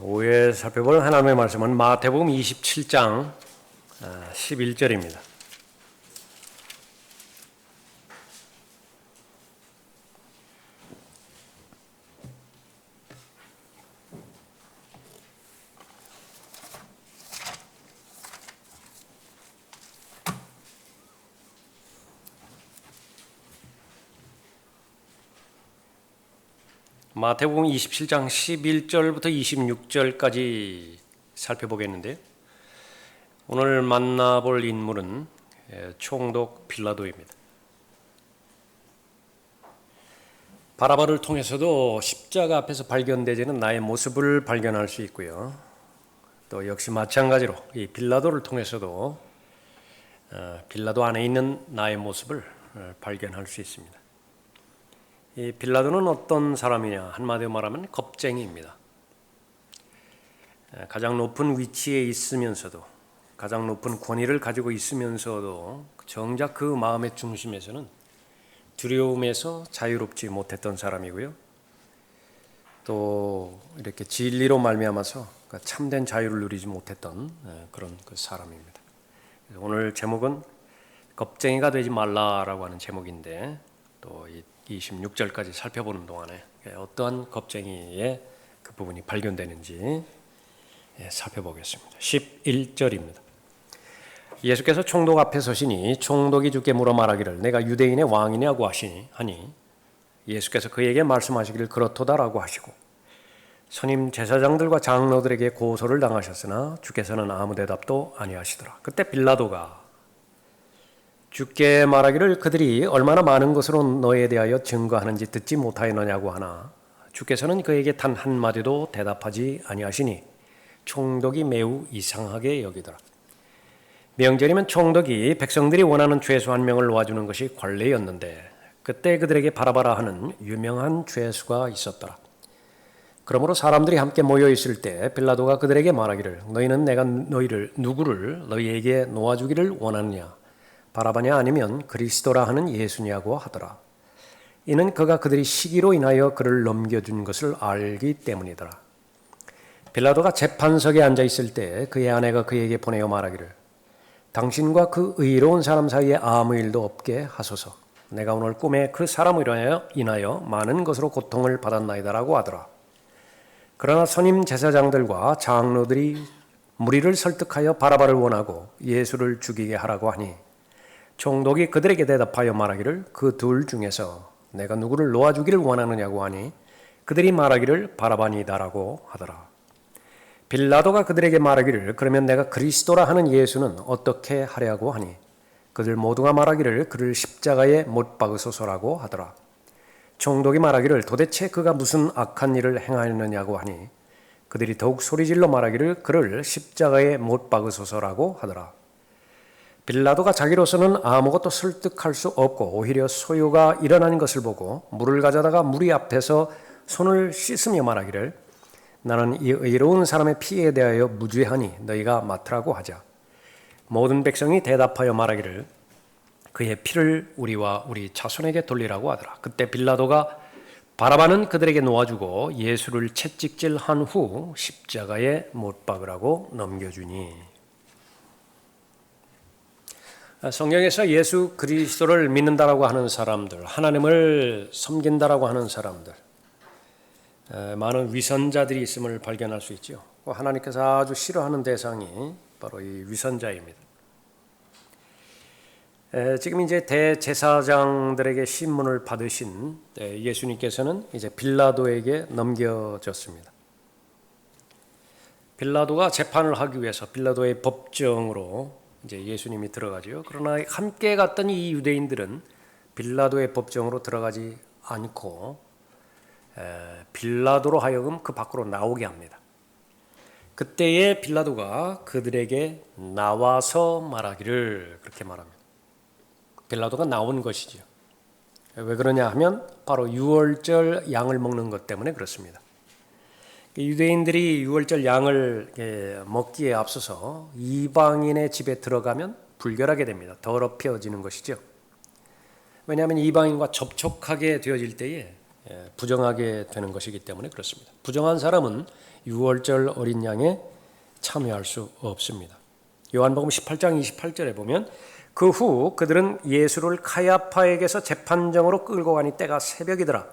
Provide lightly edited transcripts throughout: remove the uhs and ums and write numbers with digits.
오후에 살펴볼 하나님의 말씀은 마태복음 27장 11절입니다. 마태복음 27장 11절부터 26절까지 살펴보겠는데요. 오늘 만나볼 인물은 총독 빌라도입니다. 바라바를 통해서도 십자가 앞에서 발견되지는 나의 모습을 발견할 수 있고요. 또 역시 마찬가지로 이 빌라도를 통해서도 빌라도 안에 있는 나의 모습을 발견할 수 있습니다. 이 빌라도는 어떤 사람이냐? 한마디로 말하면 겁쟁이입니다. 가장 높은 위치에 있으면서도, 가장 높은 권위를 가지고 있으면서도 정작 그 마음의 중심에서는 두려움에서 자유롭지 못했던 사람이고요. 또 이렇게 진리로 말미암아서 참된 자유를 누리지 못했던 그런 그 사람입니다. 오늘 제목은 겁쟁이가 되지 말라라고 하는 제목인데, 또 26절까지 살펴보는 동안에 어떠한 겁쟁이의 그 부분이 발견되는지 살펴보겠습니다. 11절입니다. 예수께서 총독 앞에 서시니 총독이 주께 물어 말하기를 내가 유대인의 왕이냐고 하니 예수께서 그에게 말씀하시기를 그렇도다라고 하시고 선임 제사장들과 장로들에게 고소를 당하셨으나 주께서는 아무 대답도 아니하시더라. 그때 빌라도가 주께 말하기를 그들이 얼마나 많은 것으로 너에 대하여 증거하는지 듣지 못하였느냐고 하나 주께서는 그에게 단 한마디도 대답하지 아니하시니 총독이 매우 이상하게 여기더라. 명절이면 총독이 백성들이 원하는 죄수 한 명을 놓아주는 것이 관례였는데 그때 그들에게 바라바라 하는 유명한 죄수가 있었더라. 그러므로 사람들이 함께 모여 있을 때 빌라도가 그들에게 말하기를 너희는 내가 누구를 너희에게 놓아주기를 원하느냐? 바라바냐 아니면 그리스도라 하는 예수냐고 하더라. 이는 그가 그들이 시기로 인하여 그를 넘겨준 것을 알기 때문이더라. 빌라도가 재판석에 앉아 있을 때 그의 아내가 그에게 보내어 말하기를 당신과 그 의로운 사람 사이에 아무 일도 없게 하소서. 내가 오늘 꿈에 그 사람을 인하여 많은 것으로 고통을 받았나이다라고 하더라. 그러나 선임 제사장들과 장로들이 무리를 설득하여 바라바를 원하고 예수를 죽이게 하라고 하니 총독이 그들에게 대답하여 말하기를 그 둘 중에서 내가 누구를 놓아주기를 원하느냐고 하니 그들이 말하기를 바라바니다라고 하더라. 빌라도가 그들에게 말하기를 그러면 내가 그리스도라 하는 예수는 어떻게 하려고 하니 그들 모두가 말하기를 그를 십자가에 못 박으소서라고 하더라. 총독이 말하기를 도대체 그가 무슨 악한 일을 행하였느냐고 하니 그들이 더욱 소리질러 말하기를 그를 십자가에 못 박으소서라고 하더라. 빌라도가 자기로서는 아무것도 설득할 수 없고 오히려 소요가 일어난 것을 보고 물을 가져다가 무리 앞에서 손을 씻으며 말하기를 나는 이 의로운 사람의 피에 대하여 무죄하니 너희가 맡으라고 하자. 모든 백성이 대답하여 말하기를 그의 피를 우리와 우리 자손에게 돌리라고 하더라. 그때 빌라도가 바라바는 그들에게 놓아주고 예수를 채찍질한 후 십자가에 못 박으라고 넘겨주니. 성경에서 예수 그리스도를 믿는다라고 하는 사람들, 하나님을 섬긴다라고 하는 사람들, 많은 위선자들이 있음을 발견할 수 있죠. 하나님께서 아주 싫어하는 대상이 바로 이 위선자입니다. 지금 이제 대제사장들에게 신문을 받으신 예수님께서는 이제 빌라도에게 넘겨졌습니다. 빌라도가 재판을 하기 위해서 빌라도의 법정으로 이제 예수님이 들어가죠. 그러나 함께 갔던 이 유대인들은 빌라도의 법정으로 들어가지 않고 빌라도로 하여금 그 밖으로 나오게 합니다. 그때에 빌라도가 그들에게 나와서 말하기를 그렇게 말합니다. 빌라도가 나온 것이죠. 왜 그러냐 하면 바로 유월절 양을 먹는 것 때문에 그렇습니다. 유대인들이 유월절 양을 먹기에 앞서서 이방인의 집에 들어가면 불결하게 됩니다. 더럽혀지는 것이죠. 왜냐하면 이방인과 접촉하게 되어질 때에 부정하게 되는 것이기 때문에 그렇습니다. 부정한 사람은 유월절 어린 양에 참여할 수 없습니다. 요한복음 18장 28절에 보면 그 후 그들은 예수를 카야파에게서 재판정으로 끌고 가니 때가 새벽이더라.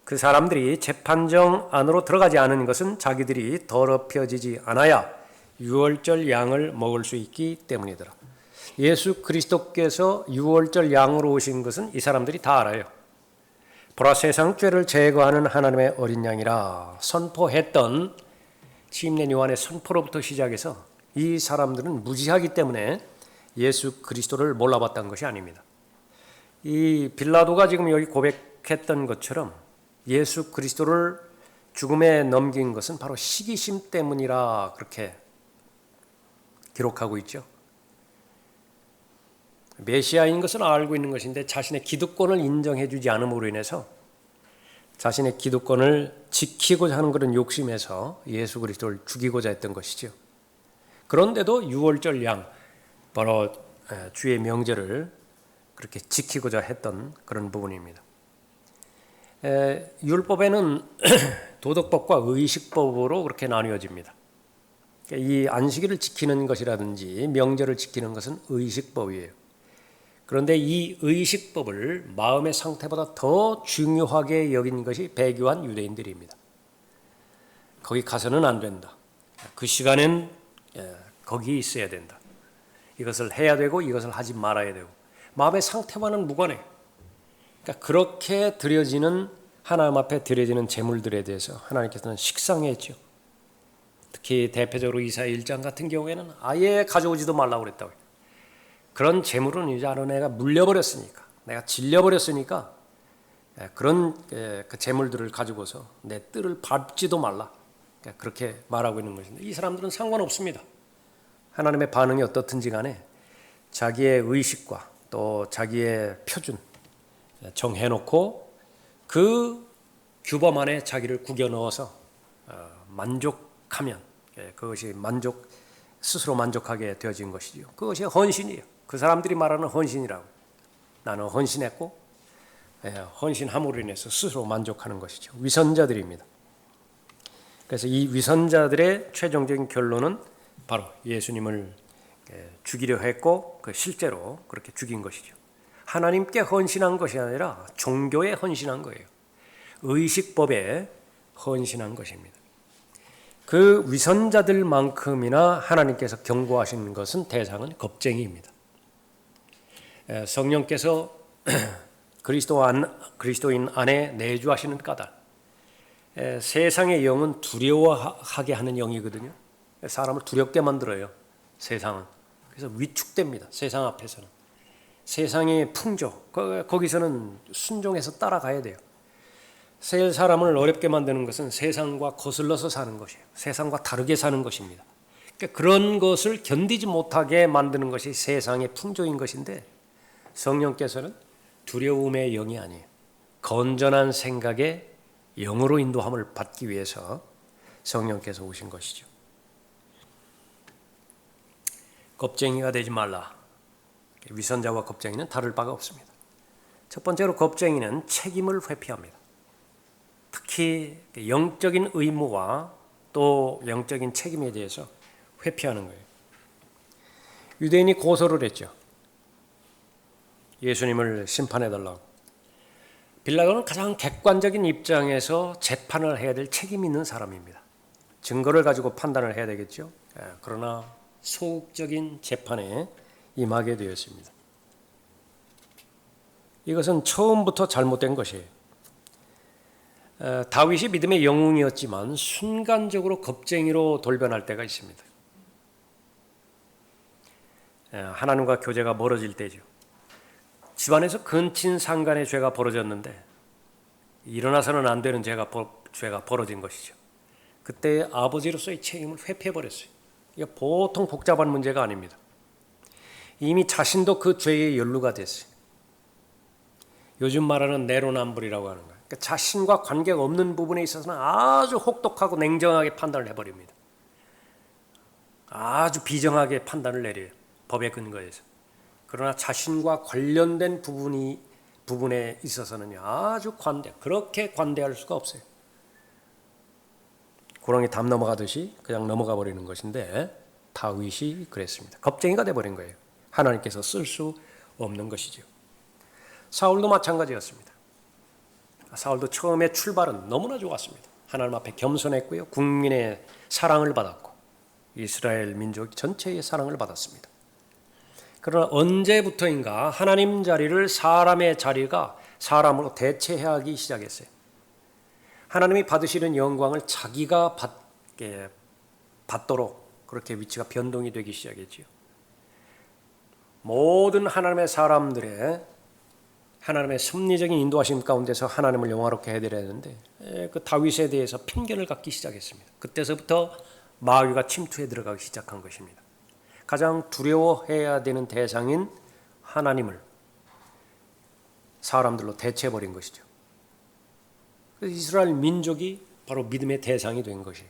그 사람들이 재판정 안으로 들어가지 않은 것은 자기들이 더럽혀지지 않아야 유월절 양을 먹을 수 있기 때문이더라. 예수 그리스도께서 유월절 양으로 오신 것은 이 사람들이 다 알아요. 보라 세상 죄를 제거하는 하나님의 어린 양이라 선포했던 침례 요한의 선포로부터 시작해서 이 사람들은 무지하기 때문에 예수 그리스도를 몰라봤던 것이 아닙니다. 이 빌라도가 지금 여기 고백했던 것처럼 예수 그리스도를 죽음에 넘긴 것은 바로 시기심 때문이라 그렇게 기록하고 있죠. 메시아인 것은 알고 있는 것인데 자신의 기득권을 인정해 주지 않음으로 인해서 자신의 기득권을 지키고자 하는 그런 욕심에서 예수 그리스도를 죽이고자 했던 것이죠. 그런데도 유월절 양, 바로 주의 명절을 그렇게 지키고자 했던 그런 부분입니다. 율법에는 도덕법과 의식법으로 그렇게 나뉘어집니다. 이 안식일을 지키는 것이라든지 명절을 지키는 것은 의식법이에요. 그런데 이 의식법을 마음의 상태보다 더 중요하게 여긴 것이 배교한 유대인들입니다. 거기 가서는 안 된다. 그 시간엔 거기 있어야 된다. 이것을 해야 되고 이것을 하지 말아야 되고 마음의 상태와는 무관해요. 그러니까 그렇게 드려지는 하나님 앞에 드려지는 제물들에 대해서 하나님께서는 식상했죠. 특히 대표적으로 이사야 1장 같은 경우에는 아예 가져오지도 말라고 그랬다고 해요. 그런 제물은 이제 내가 물려버렸으니까, 내가 질려버렸으니까 그런 그 제물들을 가지고서 내 뜰을 밟지도 말라. 그렇게 말하고 있는 것인데 이 사람들은 상관없습니다. 하나님의 반응이 어떻든지 간에 자기의 의식과 또 자기의 표준 정해놓고 그 규범 안에 자기를 구겨 넣어서 만족하면 그것이 스스로 만족하게 되어진 것이죠. 그것이 헌신이에요. 그 사람들이 말하는 헌신이라고. 나는 헌신했고 헌신함으로 인해서 스스로 만족하는 것이죠. 위선자들입니다. 그래서 이 위선자들의 최종적인 결론은 바로 예수님을 죽이려 했고 실제로 그렇게 죽인 것이죠. 하나님께 헌신한 것이 아니라 종교에 헌신한 거예요. 의식법에 헌신한 것입니다. 그 위선자들만큼이나 하나님께서 경고하신 것은 대상은 겁쟁이입니다. 성령께서 그리스도인 안에 내주하시는 까닭, 세상의 영은 두려워하게 하는 영이거든요. 사람을 두렵게 만들어요. 세상은. 그래서 위축됩니다. 세상 앞에서는. 세상의 풍조, 거기서는 순종해서 따라가야 돼요. 새 사람을 어렵게 만드는 것은 세상과 거슬러서 사는 것이에요. 세상과 다르게 사는 것입니다. 그러니까 그런 것을 견디지 못하게 만드는 것이 세상의 풍조인 것인데 성령께서는 두려움의 영이 아니에요. 건전한 생각의 영으로 인도함을 받기 위해서 성령께서 오신 것이죠. 겁쟁이가 되지 말라. 위선자와 겁쟁이는 다를 바가 없습니다. 첫 번째로 겁쟁이는 책임을 회피합니다. 특히 영적인 의무와 또 영적인 책임에 대해서 회피하는 거예요. 유대인이 고소를 했죠. 예수님을 심판해달라고. 빌라도는 가장 객관적인 입장에서 재판을 해야 될 책임이 있는 사람입니다. 증거를 가지고 판단을 해야 되겠죠. 그러나 소극적인 재판에 임하게 되었습니다. 이것은 처음부터 잘못된 것이에요. 다윗이 믿음의 영웅이었지만 순간적으로 겁쟁이로 돌변할 때가 있습니다. 하나님과 교제가 멀어질 때죠. 집안에서 근친상간의 죄가 벌어졌는데 일어나서는 안 되는 죄가 벌어진 것이죠. 그때 아버지로서의 책임을 회피해버렸어요. 이게 보통 복잡한 문제가 아닙니다. 이미 자신도 그 죄에 연루가 됐어요. 요즘 말하는 내로남불이라고 하는 거예요. 그러니까 자신과 관계가 없는 부분에 있어서는 아주 혹독하고 냉정하게 판단을 해버립니다. 아주 비정하게 판단을 내려요. 법의 근거에서. 그러나 자신과 관련된 부분에 있어서는 아주 그렇게 관대할 수가 없어요. 구렁이 담 넘어가듯이 그냥 넘어가 버리는 것인데 다윗이 그랬습니다. 겁쟁이가 돼버린 거예요. 하나님께서 쓸 수 없는 것이죠. 사울도 마찬가지였습니다. 사울도 처음에 출발은 너무나 좋았습니다. 하나님 앞에 겸손했고요. 국민의 사랑을 받았고 이스라엘 민족 전체의 사랑을 받았습니다. 그러나 언제부터인가 하나님 자리를 사람의 자리가 사람으로 대체하기 시작했어요. 하나님이 받으시는 영광을 자기가 받도록 그렇게 위치가 변동이 되기 시작했지요. 모든 하나님의 사람들의 하나님의 섭리적인 인도하심 가운데서 하나님을 영화롭게 해드려야 되는데 그 다윗에 대해서 편견을 갖기 시작했습니다. 그때서부터 마귀가 침투해 들어가기 시작한 것입니다. 가장 두려워해야 되는 대상인 하나님을 사람들로 대체해버린 것이죠. 그래서 이스라엘 민족이 바로 믿음의 대상이 된 것이에요.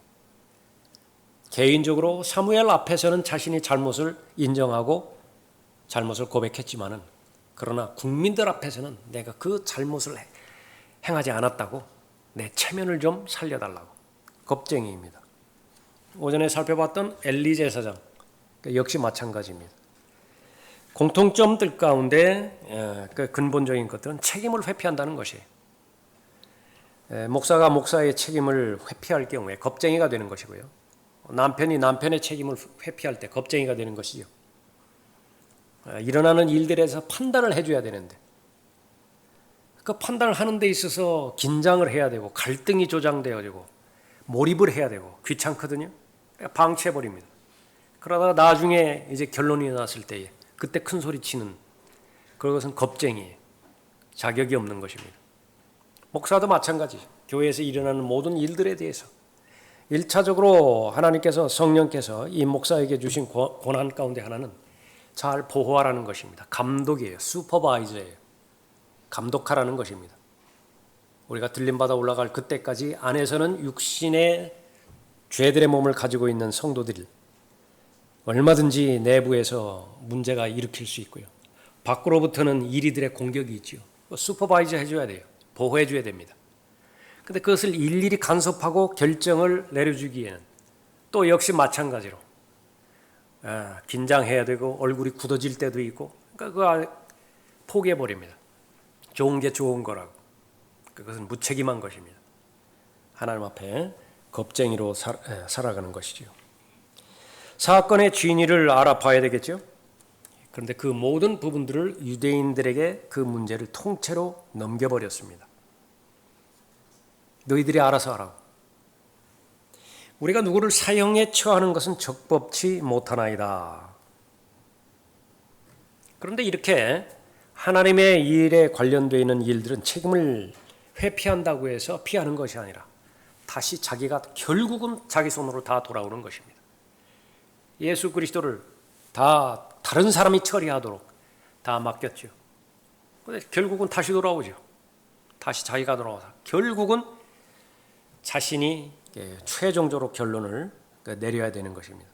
개인적으로 사무엘 앞에서는 자신이 잘못을 인정하고 잘못을 고백했지만은 그러나 국민들 앞에서는 내가 그 잘못을 행하지 않았다고 내 체면을 좀 살려달라고 겁쟁이입니다. 오전에 살펴봤던 엘리 제사장 역시 마찬가지입니다. 공통점들 가운데 그 근본적인 것들은 책임을 회피한다는 것이에요. 목사가 목사의 책임을 회피할 경우에 겁쟁이가 되는 것이고요. 남편이 남편의 책임을 회피할 때 겁쟁이가 되는 것이죠. 일어나는 일들에서 판단을 해줘야 되는데 그 판단을 하는 데 있어서 긴장을 해야 되고 갈등이 조장되어지고 몰입을 해야 되고 귀찮거든요. 방치해버립니다. 그러다가 나중에 이제 결론이 났을 때에 그때 큰 소리 치는 그것은 겁쟁이에요. 자격이 없는 것입니다. 목사도 마찬가지. 교회에서 일어나는 모든 일들에 대해서 1차적으로 하나님께서 성령께서 이 목사에게 주신 권한 가운데 하나는 잘 보호하라는 것입니다. 감독이에요. 슈퍼바이저예요. 감독하라는 것입니다. 우리가 들림받아 올라갈 그때까지 안에서는 육신의 죄들의 몸을 가지고 있는 성도들이 얼마든지 내부에서 문제가 일으킬 수 있고요. 밖으로부터는 이리들의 공격이 있죠. 슈퍼바이저 해줘야 돼요. 보호해줘야 됩니다. 근데 그것을 일일이 간섭하고 결정을 내려주기에는 또 역시 마찬가지로 긴장해야 되고 얼굴이 굳어질 때도 있고 그러니까 그거 포기해버립니다. 좋은 게 좋은 거라고. 그것은 무책임한 것입니다. 하나님 앞에 겁쟁이로 살아가는 것이죠. 사건의 진위를 알아봐야 되겠죠. 그런데 그 모든 부분들을 유대인들에게 그 문제를 통째로 넘겨버렸습니다. 너희들이 알아서 하라고. 우리가 누구를 사형에 처하는 것은 적법치 못하나이다. 그런데 이렇게 하나님의 일에 관련되어 있는 일들은 책임을 회피한다고 해서 피하는 것이 아니라 다시 자기가 결국은 자기 손으로 다 돌아오는 것입니다. 예수 그리스도를 다 다른 사람이 처리하도록 다 맡겼죠. 그런데 결국은 다시 돌아오죠. 다시 자기가 돌아와서 결국은 자신이 최종적으로 결론을 내려야 되는 것입니다.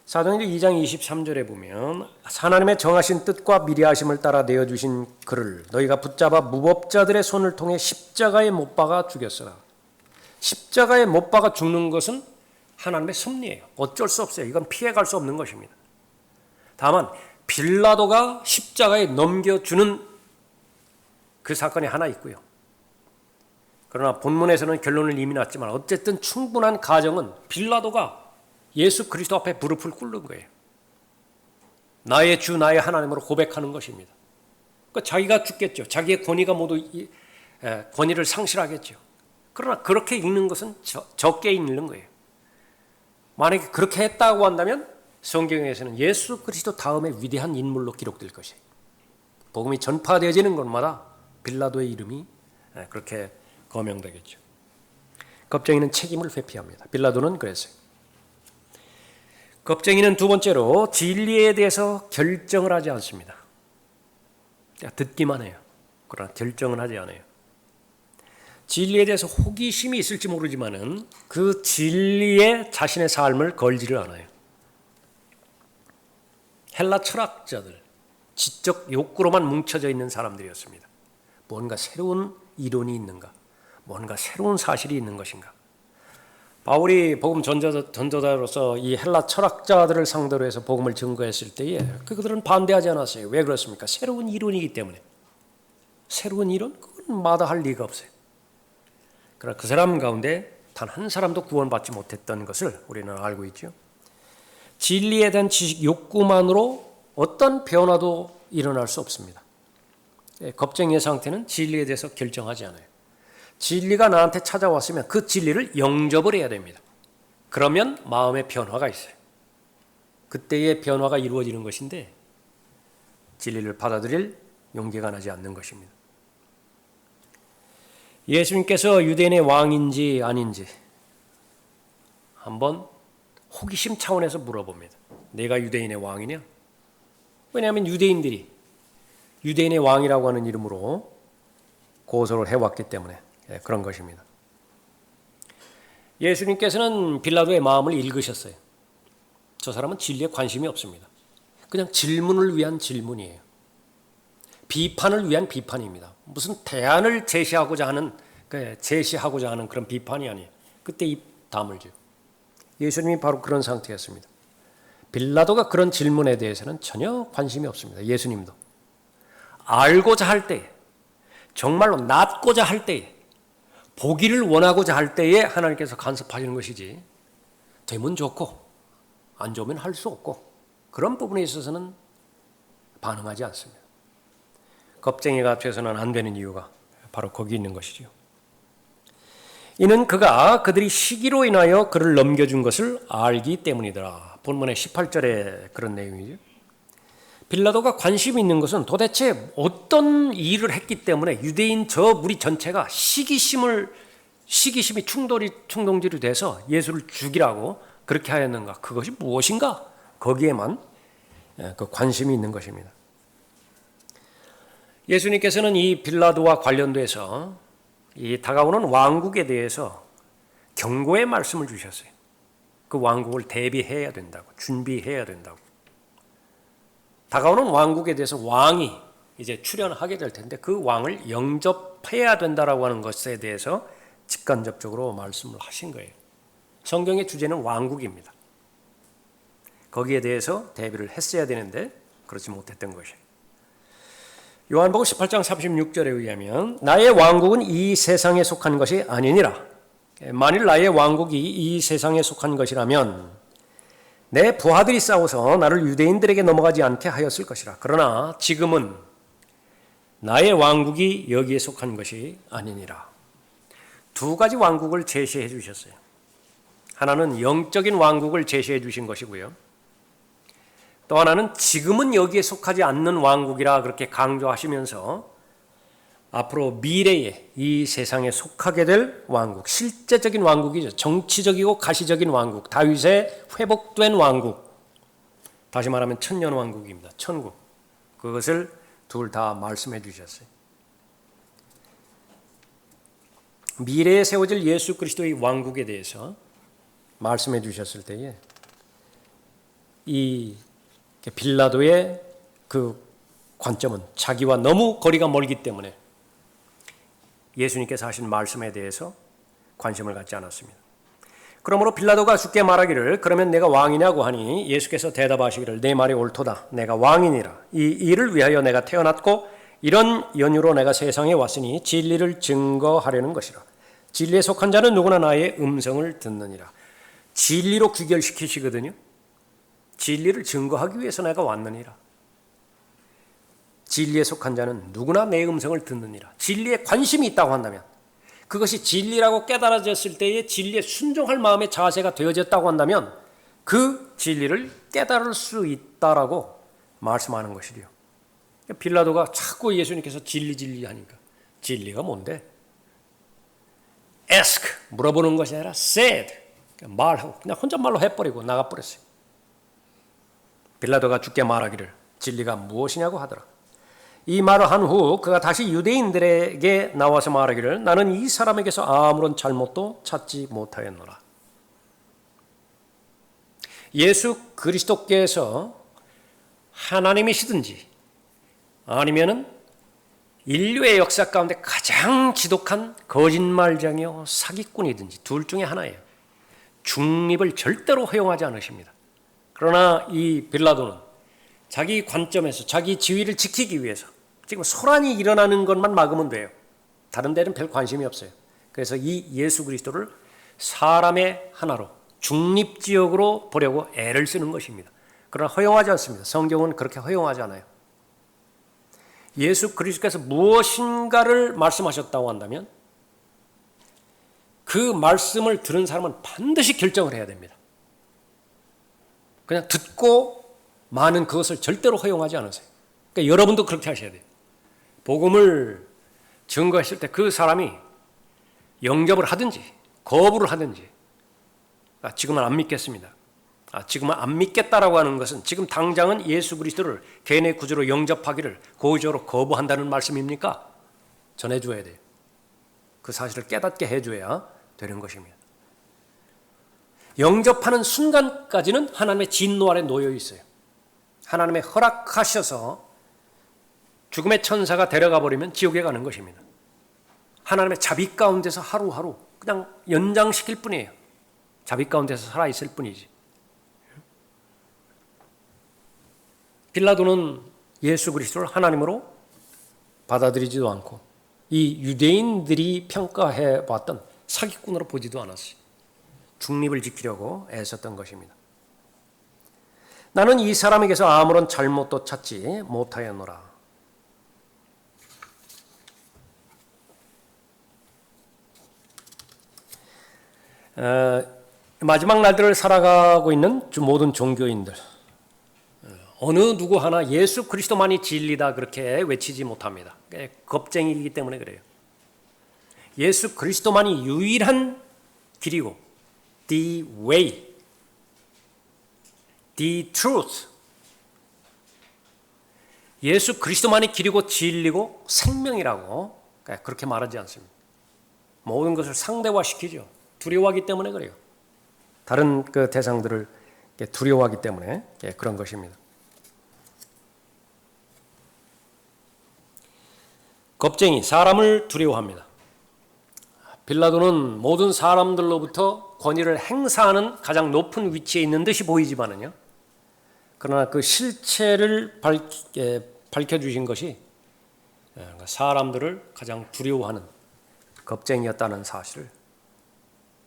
사도행전 2장 23절에 보면 하나님의 정하신 뜻과 미리하심을 따라 내어주신 그를 너희가 붙잡아 무법자들의 손을 통해 십자가에 못 박아 죽였으나 십자가에 못 박아 죽는 것은 하나님의 섭리예요. 어쩔 수 없어요. 이건 피해갈 수 없는 것입니다. 다만 빌라도가 십자가에 넘겨주는 그 사건이 하나 있고요. 그러나 본문에서는 결론을 이미 났지만 어쨌든 충분한 가정은 빌라도가 예수 그리스도 앞에 무릎을 꿇는 거예요. 나의 주 나의 하나님으로 고백하는 것입니다. 그러니까 자기가 죽겠죠. 자기의 권위가 모두 권위를 상실하겠죠. 그러나 그렇게 읽는 것은 적게 읽는 거예요. 만약에 그렇게 했다고 한다면 성경에서는 예수 그리스도 다음에 위대한 인물로 기록될 것이에요. 복음이 전파되어지는 곳마다 빌라도의 이름이 그렇게 거명되겠죠. 겁쟁이는 책임을 회피합니다. 빌라도는 그랬어요. 겁쟁이는 두 번째로 진리에 대해서 결정을 하지 않습니다. 듣기만 해요. 그러나 결정은 하지 않아요. 진리에 대해서 호기심이 있을지 모르지만은 그 진리에 자신의 삶을 걸지를 않아요. 헬라 철학자들, 지적 욕구로만 뭉쳐져 있는 사람들이었습니다. 뭔가 새로운 이론이 있는가? 뭔가 새로운 사실이 있는 것인가? 바울이 복음 전도자로서 이 헬라 철학자들을 상대로 해서 복음을 증거했을 때에 그들은 반대하지 않았어요. 왜 그렇습니까? 새로운 이론이기 때문에. 새로운 이론? 그건 마다할 리가 없어요. 그러나 그 사람 가운데 단 한 사람도 구원받지 못했던 것을 우리는 알고 있죠. 진리에 대한 지식 욕구만으로 어떤 변화도 일어날 수 없습니다. 겁쟁이의 상태는 진리에 대해서 결정하지 않아요. 진리가 나한테 찾아왔으면 그 진리를 영접을 해야 됩니다. 그러면 마음의 변화가 있어요. 그때의 변화가 이루어지는 것인데 진리를 받아들일 용기가 나지 않는 것입니다. 예수님께서 유대인의 왕인지 아닌지 한번 호기심 차원에서 물어봅니다. 내가 유대인의 왕이냐? 왜냐하면 유대인들이 유대인의 왕이라고 하는 이름으로 고소를 해왔기 때문에 그런 것입니다. 예수님께서는 빌라도의 마음을 읽으셨어요. 저 사람은 진리에 관심이 없습니다. 그냥 질문을 위한 질문이에요. 비판을 위한 비판입니다. 무슨 대안을 제시하고자 하는 그런 비판이 아니에요. 그때 입 다물죠. 예수님이 바로 그런 상태였습니다. 빌라도가 그런 질문에 대해서는 전혀 관심이 없습니다. 예수님도. 알고자 할 때, 정말로 낫고자 할 때, 보기를 원하고자 할 때에 하나님께서 간섭하시는 것이지 되면 좋고 안 좋으면 할 수 없고 그런 부분에 있어서는 반응하지 않습니다. 겁쟁이가 돼서는 안 되는 이유가 바로 거기 있는 것이죠. 이는 그가 그들이 시기로 인하여 그를 넘겨준 것을 알기 때문이더라. 본문의 18절에 그런 내용이죠. 빌라도가 관심이 있는 것은 도대체 어떤 일을 했기 때문에 유대인 저 무리 전체가 시기심이 충동질이 돼서 예수를 죽이라고 그렇게 하였는가? 그것이 무엇인가? 거기에만 그 관심이 있는 것입니다. 예수님께서는 이 빌라도와 관련돼서 이 다가오는 왕국에 대해서 경고의 말씀을 주셨어요. 그 왕국을 대비해야 된다고, 준비해야 된다고. 다가오는 왕국에 대해서 왕이 이제 출현하게 될 텐데 그 왕을 영접해야 된다라고 하는 것에 대해서 직간접적으로 말씀을 하신 거예요. 성경의 주제는 왕국입니다. 거기에 대해서 대비를 했어야 되는데 그렇지 못했던 것이에요. 요한복음 18장 36절에 의하면 나의 왕국은 이 세상에 속한 것이 아니니라. 만일 나의 왕국이 이 세상에 속한 것이라면 내 부하들이 싸워서 나를 유대인들에게 넘어가지 않게 하였을 것이라. 그러나 지금은 나의 왕국이 여기에 속한 것이 아니니라. 두 가지 왕국을 제시해 주셨어요. 하나는 영적인 왕국을 제시해 주신 것이고요. 또 하나는 지금은 여기에 속하지 않는 왕국이라 그렇게 강조하시면서 앞으로 미래에 이 세상에 속하게 될 왕국, 실제적인 왕국이죠. 정치적이고 가시적인 왕국, 다윗의 회복된 왕국, 다시 말하면 천년왕국입니다. 천국. 그것을 둘 다 말씀해 주셨어요. 미래에 세워질 예수 그리스도의 왕국에 대해서 말씀해 주셨을 때에 이 빌라도의 그 관점은 자기와 너무 거리가 멀기 때문에 예수님께서 하신 말씀에 대해서 관심을 갖지 않았습니다. 그러므로 빌라도가 주께 말하기를 그러면 내가 왕이냐고 하니 예수께서 대답하시기를 내 말이 옳도다. 내가 왕이니라. 이 일을 위하여 내가 태어났고 이런 연유로 내가 세상에 왔으니 진리를 증거하려는 것이라. 진리에 속한 자는 누구나 나의 음성을 듣느니라. 진리로 귀결시키시거든요. 진리를 증거하기 위해서 내가 왔느니라. 진리에 속한 자는 누구나 내 음성을 듣느니라. 진리에 관심이 있다고 한다면 그것이 진리라고 깨달아졌을 때에 진리에 순종할 마음의 자세가 되어졌다고 한다면 그 진리를 깨달을 수 있다라고 말씀하는 것이래요. 빌라도가 자꾸 예수님께서 진리 하니까 진리가 뭔데? ask, 물어보는 것이 아니라 said, 말하고 그냥 혼잣말로 해버리고 나가버렸어요. 빌라도가 주께 말하기를 진리가 무엇이냐고 하더라. 이 말을 한 후 그가 다시 유대인들에게 나와서 말하기를 나는 이 사람에게서 아무런 잘못도 찾지 못하였노라. 예수 그리스도께서 하나님이시든지 아니면은 인류의 역사 가운데 가장 지독한 거짓말장이요 사기꾼이든지 둘 중에 하나예요. 중립을 절대로 허용하지 않으십니다. 그러나 이 빌라도는 자기 관점에서 자기 지위를 지키기 위해서 지금 소란이 일어나는 것만 막으면 돼요. 다른 데는 별 관심이 없어요. 그래서 이 예수 그리스도를 사람의 하나로 중립지역으로 보려고 애를 쓰는 것입니다. 그러나 허용하지 않습니다. 성경은 그렇게 허용하지 않아요. 예수 그리스도께서 무엇인가를 말씀하셨다고 한다면 그 말씀을 들은 사람은 반드시 결정을 해야 됩니다. 그냥 듣고 마는 그것을 절대로 허용하지 않으세요. 그러니까 여러분도 그렇게 하셔야 돼요. 복음을 증거했을 때 그 사람이 영접을 하든지 거부를 하든지 지금은 안 믿겠습니다. 지금은 안 믿겠다라고 하는 것은 지금 당장은 예수 그리스도를 개인의 구주로 영접하기를 고의적으로 거부한다는 말씀입니까? 전해줘야 돼요. 그 사실을 깨닫게 해줘야 되는 것입니다. 영접하는 순간까지는 하나님의 진노 아래 놓여 있어요. 하나님의 허락하셔서 죽음의 천사가 데려가 버리면 지옥에 가는 것입니다. 하나님의 자비 가운데서 하루하루 그냥 연장시킬 뿐이에요. 자비 가운데서 살아있을 뿐이지. 빌라도는 예수 그리스도를 하나님으로 받아들이지도 않고 이 유대인들이 평가해 봤던 사기꾼으로 보지도 않았어요. 중립을 지키려고 애썼던 것입니다. 나는 이 사람에게서 아무런 잘못도 찾지 못하였노라. 마지막 날들을 살아가고 있는 모든 종교인들 어느 누구 하나 예수 그리스도만이 진리다 그렇게 외치지 못합니다. 겁쟁이이기 때문에 그래요. 예수 그리스도만이 유일한 길이고 the way, the truth. 예수 그리스도만이 길이고 진리고 생명이라고 그렇게 말하지 않습니다. 모든 것을 상대화시키죠. 두려워하기 때문에 그래요. 다른 그 대상들을 두려워하기 때문에 그런 것입니다. 겁쟁이, 사람을 두려워합니다. 빌라도는 모든 사람들로부터 권위를 행사하는 가장 높은 위치에 있는 듯이 보이지만은요. 그러나 그 실체를 밝혀주신 것이 사람들을 가장 두려워하는 겁쟁이였다는 사실을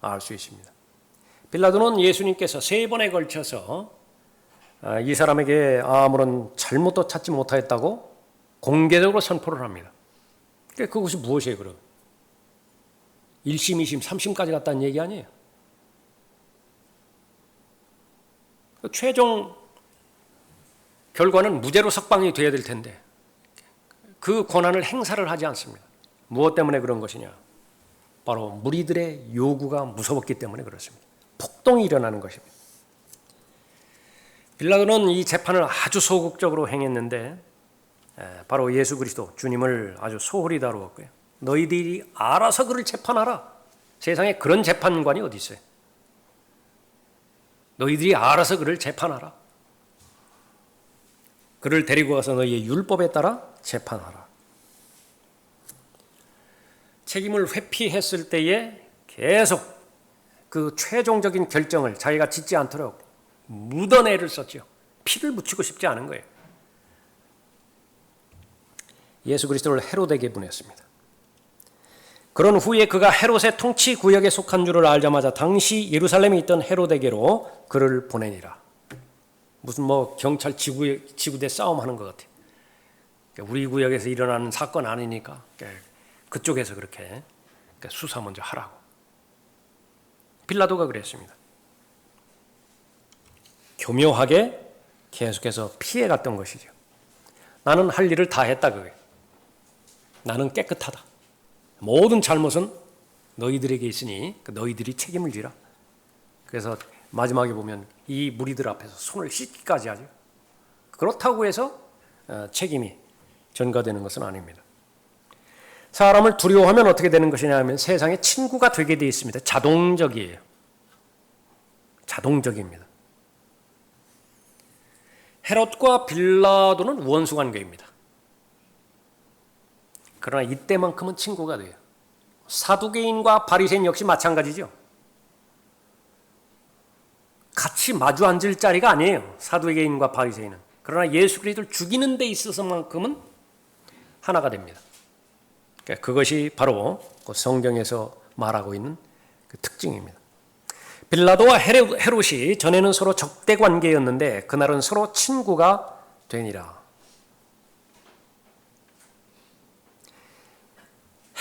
알 수 있습니다. 빌라도는 예수님께서 3번에 걸쳐서 이 사람에게 아무런 잘못도 찾지 못하였다고 공개적으로 선포를 합니다. 그것이 무엇이에요, 그럼? 1심, 2심, 3심까지 갔다는 얘기 아니에요. 최종 결과는 무죄로 석방이 돼야 될 텐데 그 권한을 행사를 하지 않습니다. 무엇 때문에 그런 것이냐? 바로 무리들의 요구가 무서웠기 때문에 그렇습니다. 폭동이 일어나는 것입니다. 빌라도는 이 재판을 아주 소극적으로 행했는데 바로 예수 그리스도 주님을 아주 소홀히 다루었고요. 너희들이 알아서 그를 재판하라. 세상에 그런 재판관이 어디 있어요? 너희들이 알아서 그를 재판하라. 그를 데리고 가서 너희의 율법에 따라 재판하라. 책임을 회피했을 때에 계속 그 최종적인 결정을 자기가 짓지 않도록 묻어내를 썼죠. 피를 묻히고 싶지 않은 거예요. 예수 그리스도를 헤롯에게 보냈습니다. 그런 후에 그가 헤롯의 통치 구역에 속한 줄을 알자마자 당시 예루살렘에 있던 헤롯에게로 그를 보내니라. 무슨 경찰 지구대 싸움하는 것 같아요. 우리 구역에서 일어나는 사건 아니니까 그쪽에서 그렇게 수사 먼저 하라고. 빌라도가 그랬습니다. 교묘하게 계속해서 피해갔던 것이죠. 나는 할 일을 다 했다 그거예요. 나는 깨끗하다. 모든 잘못은 너희들에게 있으니 너희들이 책임을 지라. 그래서 마지막에 보면 이 무리들 앞에서 손을 씻기까지 하죠. 그렇다고 해서 책임이 전가되는 것은 아닙니다. 사람을 두려워하면 어떻게 되는 것이냐 하면 세상의 친구가 되게 되어 있습니다. 자동적이에요. 자동적입니다. 헤롯과 빌라도는 원수 관계입니다. 그러나 이때만큼은 친구가 돼요. 사두개인과 바리새인 역시 마찬가지죠. 같이 마주 앉을 자리가 아니에요. 사두개인과 바리새인은. 그러나 예수 그리스도를 죽이는 데 있어서만큼은 하나가 됩니다. 그것이 바로 성경에서 말하고 있는 그 특징입니다. 빌라도와 헤롯이 전에는 서로 적대 관계였는데 그날은 서로 친구가 되니라.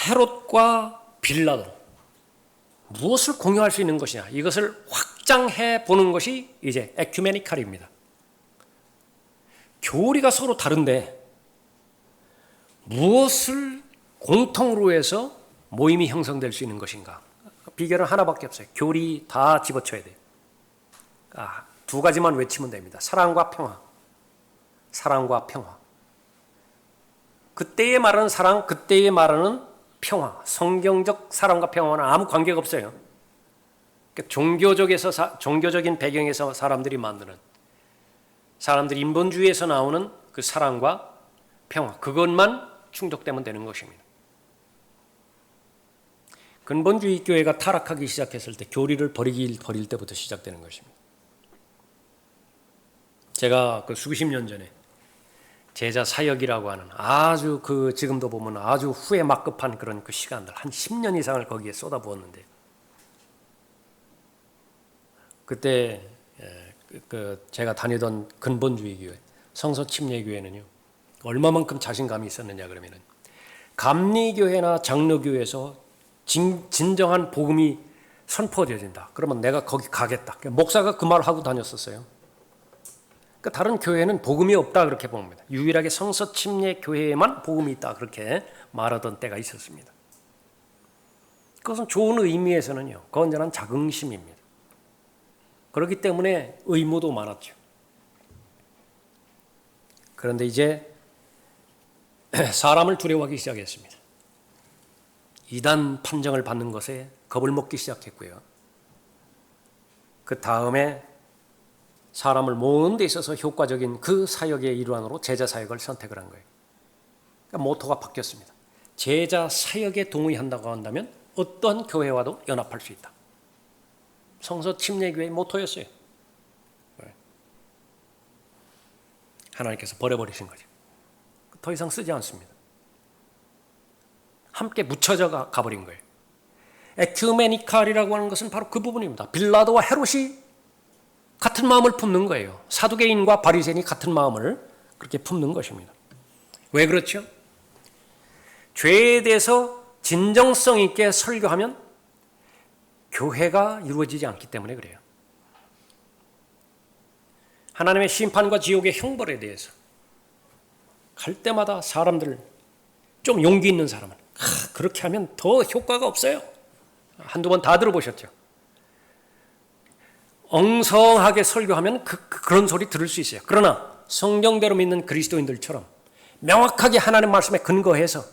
헤롯과 빌라도 무엇을 공유할 수 있는 것이냐, 이것을 확장해 보는 것이 이제 에큐메니칼입니다. 교리가 서로 다른데 무엇을 공통으로 해서 모임이 형성될 수 있는 것인가? 비결은 하나밖에 없어요. 교리 다 집어쳐야 돼요. 두 가지만 외치면 됩니다. 사랑과 평화. 사랑과 평화. 그때에 말하는 사랑, 그때에 말하는 평화. 성경적 사랑과 평화는 아무 관계가 없어요. 그러니까 종교적인 배경에서 사람들이 만드는, 사람들이 인본주의에서 나오는 그 사랑과 평화, 그것만 충족되면 되는 것입니다. 근본주의 교회가 타락하기 시작했을 때 교리를 버릴 때부터 시작되는 것입니다. 제가 그 수십 년 전에 제자 사역이라고 하는 아주 지금도 보면 아주 후회 막급한 그런 그 시간들, 한 10년 이상을 거기에 쏟아부었는데, 그때 제가 다니던 근본주의 교회, 성서침례교회는요, 얼마만큼 자신감이 있었느냐 그러면은 감리교회나 장로교회에서 진정한 복음이 선포되어진다. 그러면 내가 거기 가겠다. 목사가 그 말을 하고 다녔었어요. 그러니까 다른 교회는 복음이 없다 그렇게 봅니다. 유일하게 성서침례교회에만 복음이 있다 그렇게 말하던 때가 있었습니다. 그것은 좋은 의미에서는요, 건전한 자긍심입니다. 그렇기 때문에 의무도 많았죠. 그런데 이제 사람을 두려워하기 시작했습니다. 이단 판정을 받는 것에 겁을 먹기 시작했고요. 그 다음에 사람을 모으는 데 있어서 효과적인 그 사역의 일환으로 제자 사역을 선택을 한 거예요. 그러니까 모토가 바뀌었습니다. 제자 사역에 동의한다고 한다면 어떠한 교회와도 연합할 수 있다. 성서침례교회의 모토였어요. 하나님께서 버려버리신 거죠. 더 이상 쓰지 않습니다. 함께 묻혀져 가버린 거예요. 에큐메니칼이라고 하는 것은 바로 그 부분입니다. 빌라도와 헤롯이 같은 마음을 품는 거예요. 사두개인과 바리새인이 같은 마음을 그렇게 품는 것입니다. 왜 그렇죠? 죄에 대해서 진정성 있게 설교하면 교회가 이루어지지 않기 때문에 그래요. 하나님의 심판과 지옥의 형벌에 대해서 갈 때마다 사람들, 좀 용기 있는 사람은 그렇게 하면 더 효과가 없어요. 한두 번 다 들어보셨죠? 엉성하게 설교하면 그런 소리 들을 수 있어요. 그러나 성경대로 믿는 그리스도인들처럼 명확하게 하나님 말씀에 근거해서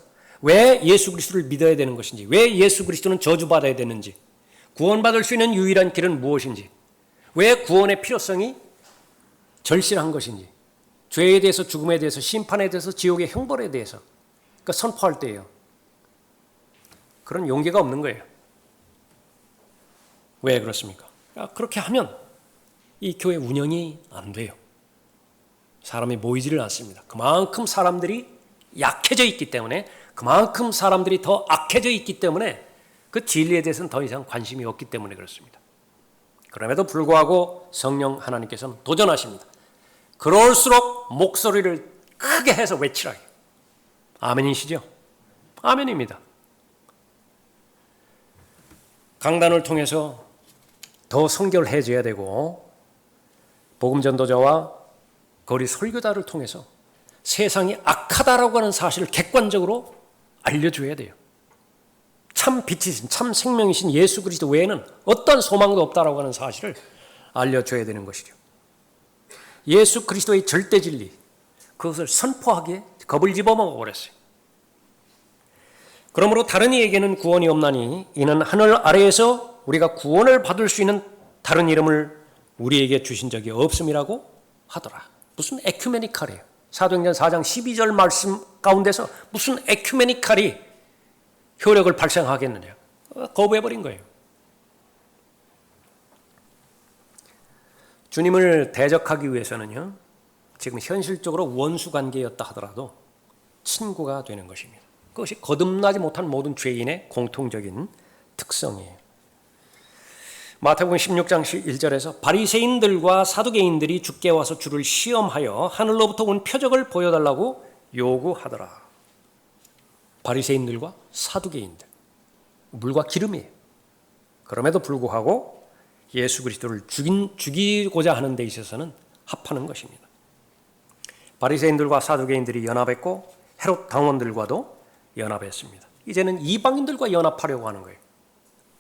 왜 예수 그리스도를 믿어야 되는 것인지, 왜 예수 그리스도는 저주받아야 되는지, 구원받을 수 있는 유일한 길은 무엇인지, 왜 구원의 필요성이 절실한 것인지, 죄에 대해서, 죽음에 대해서, 심판에 대해서, 지옥의 형벌에 대해서 그러니까 선포할 때예요. 그런 용기가 없는 거예요. 왜 그렇습니까? 그렇게 하면 이 교회 운영이 안 돼요. 사람이 모이지를 않습니다. 그만큼 사람들이 약해져 있기 때문에, 그만큼 사람들이 더 악해져 있기 때문에 그 진리에 대해서는 더 이상 관심이 없기 때문에 그렇습니다. 그럼에도 불구하고 성령 하나님께서는 도전하십니다. 그럴수록 목소리를 크게 해서 외치라. 아멘이시죠? 아멘입니다. 강단을 통해서 더 성결해져야 되고, 복음 전도자와 거리 설교자를 통해서 세상이 악하다라고 하는 사실을 객관적으로 알려줘야 돼요. 참 빛이신, 참 생명이신 예수 그리스도 외에는 어떤 소망도 없다라고 하는 사실을 알려줘야 되는 것이죠. 예수 그리스도의 절대 진리, 그것을 선포하기에 겁을 집어먹어 버렸어요. 그러므로 다른 이에게는 구원이 없나니 이는 하늘 아래에서 우리가 구원을 받을 수 있는 다른 이름을 우리에게 주신 적이 없음이라고 하더라. 무슨 에큐메니칼이에요. 사도행전 4장 12절 말씀 가운데서 무슨 에큐메니칼이 효력을 발생하겠느냐. 거부해버린 거예요. 주님을 대적하기 위해서는요, 지금 현실적으로 원수 관계였다 하더라도 친구가 되는 것입니다. 그것이 거듭나지 못한 모든 죄인의 공통적인 특성이에요. 마태복음 16장 1절에서 바리새인들과 사두개인들이 주께 와서 주를 시험하여 하늘로부터 온 표적을 보여달라고 요구하더라. 바리새인들과 사두개인들, 물과 기름이에요. 그럼에도 불구하고 예수 그리스도를 죽이고자 하는 데 있어서는 합하는 것입니다. 바리새인들과 사두개인들이 연합했고 헤롯 당원들과도 연합했습니다. 이제는 이방인들과 연합하려고 하는 거예요.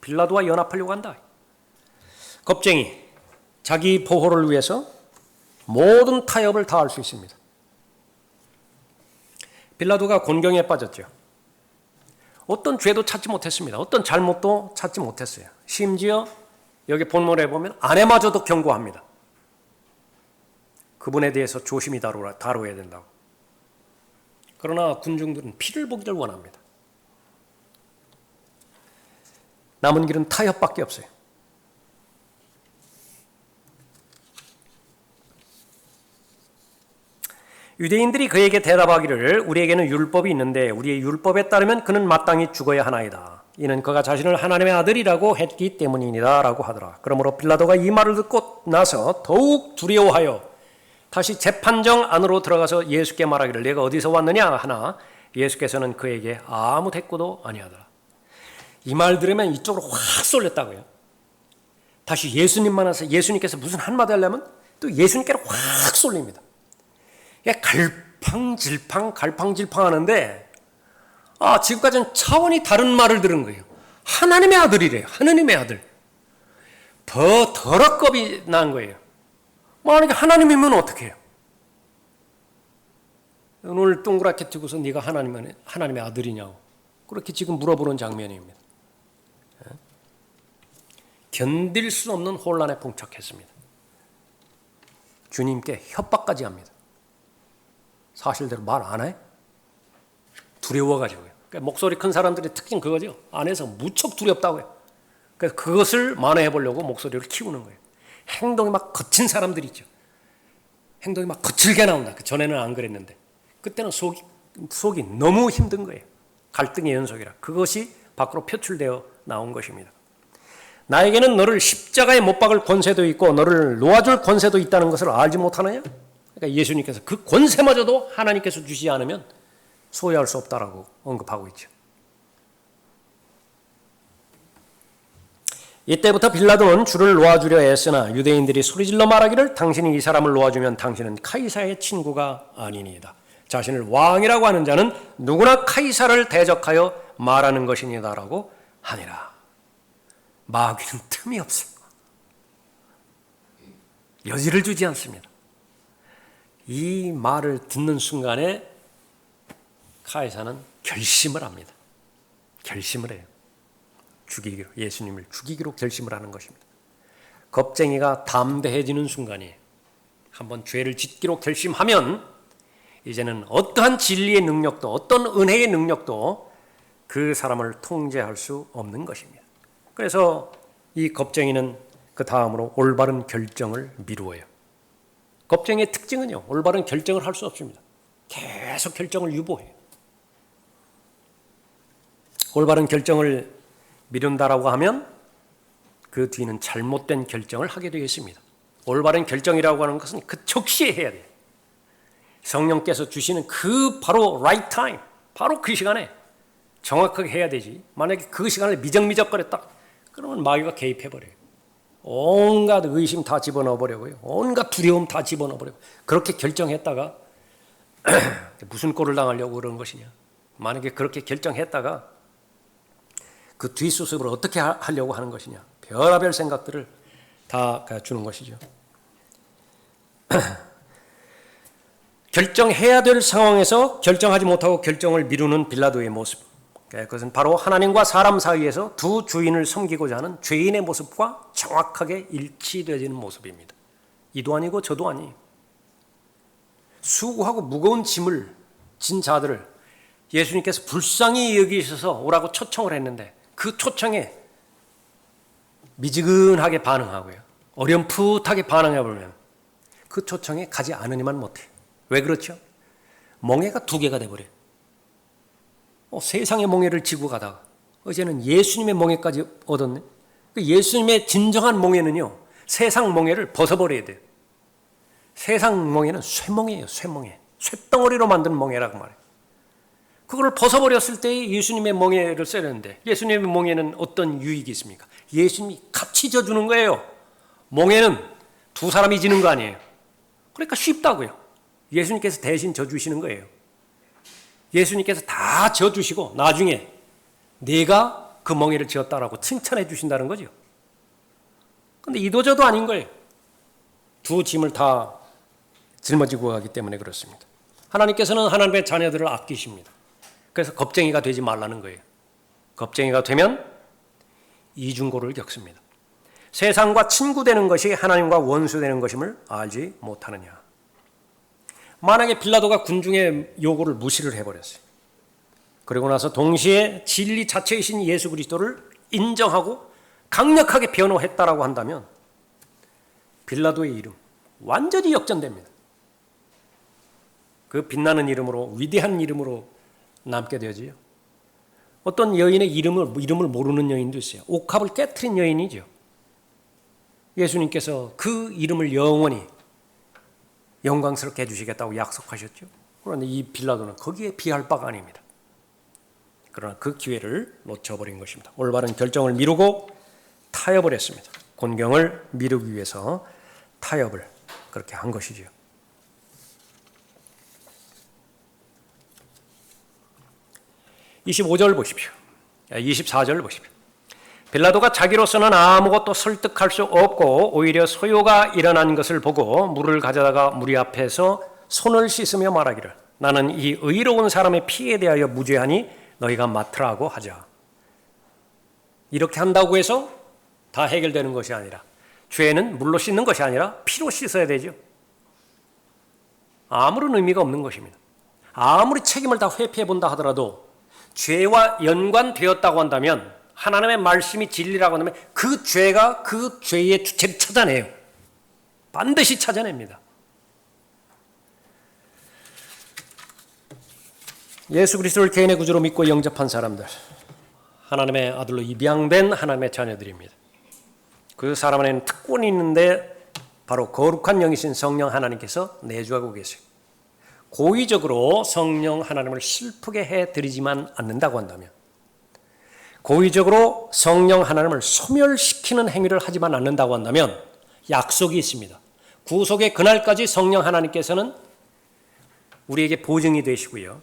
빌라도와 연합하려고 한다. 겁쟁이, 자기 보호를 위해서 모든 타협을 다 할 수 있습니다. 빌라도가 곤경에 빠졌죠. 어떤 죄도 찾지 못했습니다. 어떤 잘못도 찾지 못했어요. 심지어 여기 본문에 보면 아내마저도 경고합니다. 그분에 대해서 조심히 다뤄야 된다고. 그러나 군중들은 피를 보기를 원합니다. 남은 길은 타협밖에 없어요. 유대인들이 그에게 대답하기를 우리에게는 율법이 있는데 우리의 율법에 따르면 그는 마땅히 죽어야 하나이다. 이는 그가 자신을 하나님의 아들이라고 했기 때문이니다 라고 하더라. 그러므로 빌라도가 이 말을 듣고 나서 더욱 두려워하여 다시 재판정 안으로 들어가서 예수께 말하기를 내가 어디서 왔느냐 하나 예수께서는 그에게 아무 대꾸도 아니하더라. 이 말 들으면 이쪽으로 확 쏠렸다고요. 다시 예수님 만나서 예수님께서 무슨 한마디 하려면 또 예수님께로 확 쏠립니다. 갈팡질팡 하는데 지금까지는 차원이 다른 말을 들은 거예요. 하나님의 아들이래요. 하나님의 아들. 더 겁이 난 거예요. 만약에 하나님이면 어떻게 해요? 오늘 동그랗게 뜨고서 네가 하나님의 아들이냐고 그렇게 지금 물어보는 장면입니다. 견딜 수 없는 혼란에 봉착했습니다. 주님께 협박까지 합니다. 사실대로 말 안 해? 두려워가지고요. 그러니까 목소리 큰 사람들의 특징 그거죠. 안에서 무척 두렵다고요. 그래서 그것을 만회해 보려고 목소리를 키우는 거예요. 행동이 막 거친 사람들이 있죠. 행동이 막 거칠게 나온다. 전에는 안 그랬는데 그때는 속이 너무 힘든 거예요. 갈등의 연속이라. 그것이 밖으로 표출되어 나온 것입니다. 나에게는 너를 십자가에 못 박을 권세도 있고 너를 놓아줄 권세도 있다는 것을 알지 못하느냐? 그러니까 예수님께서 그 권세마저도 하나님께서 주시지 않으면 소유할 수 없다라고 언급하고 있죠. 이때부터 빌라도는 주를 놓아주려 애쓰나 유대인들이 소리질러 말하기를 당신이 이 사람을 놓아주면 당신은 카이사의 친구가 아니니이다. 자신을 왕이라고 하는 자는 누구나 카이사를 대적하여 말하는 것이니다라고 하니라. 마귀는 틈이 없어요. 여지를 주지 않습니다. 이 말을 듣는 순간에 카이사는 결심을 합니다. 결심을 해요. 예수님을 죽이기로 결심을 하는 것입니다. 겁쟁이가 담대해지는 순간이에요. 한번 죄를 짓기로 결심하면 이제는 어떠한 진리의 능력도 어떤 은혜의 능력도 그 사람을 통제할 수 없는 것입니다. 그래서 이 겁쟁이는 그 다음으로 올바른 결정을 미루어요. 겁쟁이의 특징은요, 올바른 결정을 할 수 없습니다. 계속 결정을 유보해요. 올바른 결정을 미룬다라고 하면 그 뒤는 잘못된 결정을 하게 되겠습니다. 올바른 결정이라고 하는 것은 그 즉시에 해야 돼요. 성령께서 주시는 그 바로 right time, 바로 그 시간에 정확하게 해야 되지. 만약에 그 시간을 미적미적거렸다, 그러면 마귀가 개입해버려요. 온갖 의심 다 집어넣어버리고요. 온갖 두려움 다 집어넣어버리고 그렇게 결정했다가 무슨 꼴을 당하려고 그러는 것이냐. 만약에 그렇게 결정했다가 그 뒷수습을 어떻게 하려고 하는 것이냐. 별의별 생각들을 다 주는 것이죠. 결정해야 될 상황에서 결정하지 못하고 결정을 미루는 빌라도의 모습. 그것은 바로 하나님과 사람 사이에서 두 주인을 섬기고자 하는 죄인의 모습과 정확하게 일치되어지는 모습입니다. 이도 아니고 저도 아니에요. 수고하고 무거운 짐을 진 자들을 예수님께서 불쌍히 여기셔서 오라고 초청을 했는데 그 초청에 미지근하게 반응하고요. 어렴풋하게 반응해보면 그 초청에 가지 않으니만 못해요. 왜 그렇죠? 멍에가 두 개가 돼버려요. 세상의 멍에를 지고 가다가 어제는 예수님의 멍에까지 얻었네. 예수님의 진정한 멍에는요, 세상 멍에를 벗어버려야 돼요. 세상 멍에는 쇠멍에예요. 쇠멍에. 쇳덩어리로 만든 멍에라고 말해요. 그걸 벗어버렸을 때 예수님의 멍에를 써야 되는데 예수님의 멍에는 어떤 유익이 있습니까? 예수님이 같이 져주는 거예요. 멍에는 두 사람이 지는 거 아니에요. 그러니까 쉽다고요. 예수님께서 대신 져주시는 거예요. 예수님께서 다 져주시고 나중에 내가 그 멍에를 지었다라고 칭찬해 주신다는 거죠. 그런데 이도저도 아닌 거예요. 두 짐을 다 짊어지고 가기 때문에 그렇습니다. 하나님께서는 하나님의 자녀들을 아끼십니다. 그래서 겁쟁이가 되지 말라는 거예요. 겁쟁이가 되면 이중고를 겪습니다. 세상과 친구되는 것이 하나님과 원수되는 것임을 알지 못하느냐. 만약에 빌라도가 군중의 요구를 무시를 해버렸어요. 그리고 나서 동시에 진리 자체이신 예수 그리스도를 인정하고 강력하게 변호했다라고 한다면 빌라도의 이름 완전히 역전됩니다. 그 빛나는 이름으로, 위대한 이름으로 남게 되지요. 어떤 여인의 이름을 모르는 여인도 있어요. 옥합을 깨트린 여인이죠. 예수님께서 그 이름을 영원히 영광스럽게 해주시겠다고 약속하셨죠. 그런데 이 빌라도는 거기에 비할 바가 아닙니다. 그러나 그 기회를 놓쳐버린 것입니다. 올바른 결정을 미루고 타협을 했습니다. 곤경을 미루기 위해서 타협을 그렇게 한 것이죠. 25절 보십시오. 24절 보십시오. 빌라도가 자기로서는 아무것도 설득할 수 없고 오히려 소요가 일어난 것을 보고 물을 가져다가 무리 앞에서 손을 씻으며 말하기를 나는 이 의로운 사람의 피에 대하여 무죄하니 너희가 맡으라고 하자. 이렇게 한다고 해서 다 해결되는 것이 아니라 죄는 물로 씻는 것이 아니라 피로 씻어야 되죠. 아무런 의미가 없는 것입니다. 아무리 책임을 다 회피해 본다 하더라도 죄와 연관되었다고 한다면 하나님의 말씀이 진리라고 한다면 그 죄가 그 죄의 주체를 찾아내요. 반드시 찾아냅니다. 예수 그리스도를 개인의 구주로 믿고 영접한 사람들, 하나님의 아들로 입양된 하나님의 자녀들입니다. 그 사람 안에는 특권이 있는데 바로 거룩한 영이신 성령 하나님께서 내주하고 계세요. 고의적으로 성령 하나님을 슬프게 해드리지만 않는다고 한다면, 고의적으로 성령 하나님을 소멸시키는 행위를 하지만 않는다고 한다면 약속이 있습니다. 구속의 그날까지 성령 하나님께서는 우리에게 보증이 되시고요.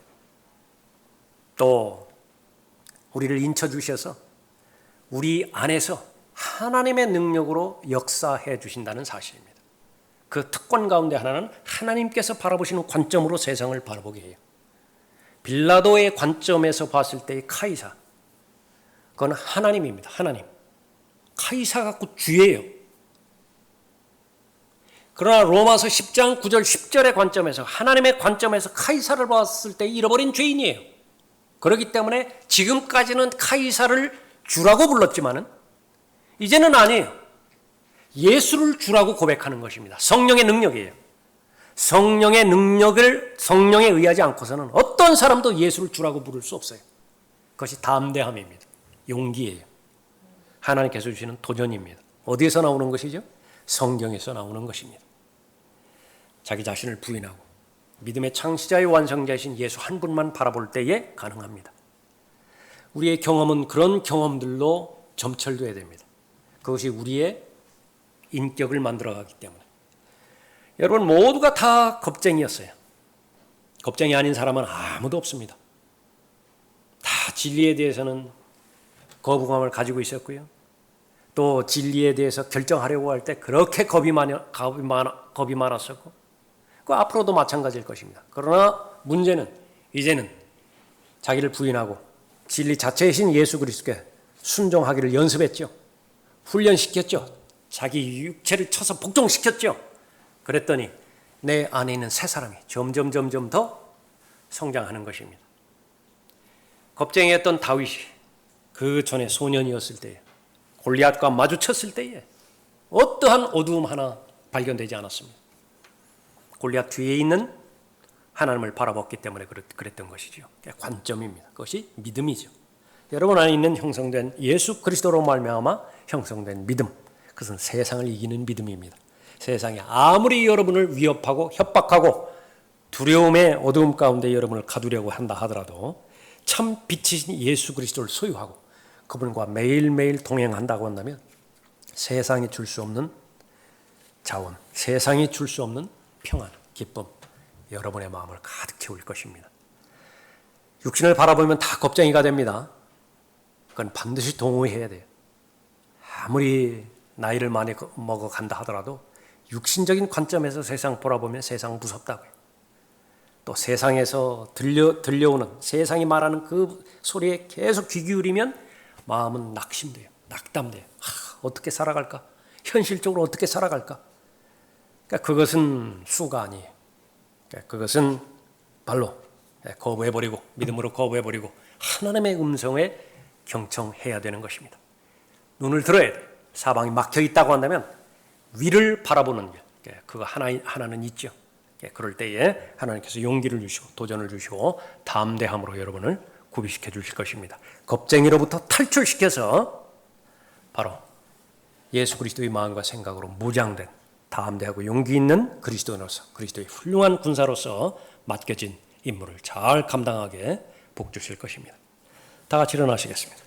또 우리를 인쳐주셔서 우리 안에서 하나님의 능력으로 역사해 주신다는 사실입니다. 그 특권 가운데 하나는 하나님께서 바라보시는 관점으로 세상을 바라보게 해요. 빌라도의 관점에서 봤을 때의 카이사, 그건 하나님입니다. 하나님. 카이사 갖고 주예요. 그러나 로마서 10장 9절 10절의 관점에서, 하나님의 관점에서 카이사를 봤을 때 잃어버린 죄인이에요. 그렇기 때문에 지금까지는 카이사를 주라고 불렀지만은 이제는 아니에요. 예수를 주라고 고백하는 것입니다. 성령의 능력이에요. 성령의 능력을 성령에 의하지 않고서는 어떤 사람도 예수를 주라고 부를 수 없어요. 그것이 담대함입니다. 용기예요. 하나님께서 주시는 도전입니다. 어디에서 나오는 것이죠? 성경에서 나오는 것입니다. 자기 자신을 부인하고 믿음의 창시자의 완성자이신 예수 한 분만 바라볼 때에 가능합니다. 우리의 경험은 그런 경험들로 점철돼야 됩니다. 그것이 우리의 인격을 만들어가기 때문에. 여러분 모두가 다 겁쟁이였어요. 겁쟁이 아닌 사람은 아무도 없습니다. 다 진리에 대해서는 거부감을 가지고 있었고요. 또 진리에 대해서 결정하려고 할 때 그렇게 겁이 많았었고, 그 앞으로도 마찬가지일 것입니다. 그러나 문제는 이제는 자기를 부인하고 진리 자체이신 예수 그리스도께 순종하기를 연습했죠. 훈련시켰죠. 자기 육체를 쳐서 복종시켰죠. 그랬더니 내 안에 있는 새 사람이 점점 더 성장하는 것입니다. 겁쟁이였던 다윗이 그 전에 소년이었을 때에 골리앗과 마주쳤을 때에 어떠한 어두움 하나 발견되지 않았습니다. 골리앗 뒤에 있는 하나님을 바라봤기 때문에 그랬던 것이죠. 관점입니다. 그것이 믿음이죠. 여러분 안에 있는 형성된 예수 그리스도로 말미암아 형성된 믿음, 그것은 세상을 이기는 믿음입니다. 세상이 아무리 여러분을 위협하고 협박하고 두려움의 어두움 가운데 여러분을 가두려고 한다 하더라도 참 빛이신 예수 그리스도를 소유하고 그분과 매일매일 동행한다고 한다면 세상이 줄 수 없는 자원, 세상이 줄 수 없는 평안, 기쁨, 여러분의 마음을 가득 채울 것입니다. 육신을 바라보면 다 겁쟁이가 됩니다. 그건 반드시 동의해야 돼요. 아무리 나이를 많이 먹어간다 하더라도 육신적인 관점에서 세상 바라보면 세상 무섭다고요. 또 세상에서 들려오는 세상이 말하는 그 소리에 계속 귀 기울이면 마음은 낙심돼요. 낙담돼요. 어떻게 살아갈까? 현실적으로 어떻게 살아갈까? 그러니까 그것은 수가 아니에요. 그러니까 그것은 발로 거부해버리고 믿음으로 거부해버리고 하나님의 음성에 경청해야 되는 것입니다. 눈을 들어야 돼요. 사방이 막혀있다고 한다면 위를 바라보는 일, 그거 하나는 있죠. 그럴 때에 하나님께서 용기를 주시고 도전을 주시고 담대함으로 여러분을 구비시켜 주실 것입니다. 겁쟁이로부터 탈출시켜서 바로 예수 그리스도의 마음과 생각으로 무장된 담대하고 용기 있는 그리스도인으로서 그리스도의 훌륭한 군사로서 맡겨진 임무를 잘 감당하게 복 주실 것입니다. 다 같이 일어나시겠습니다.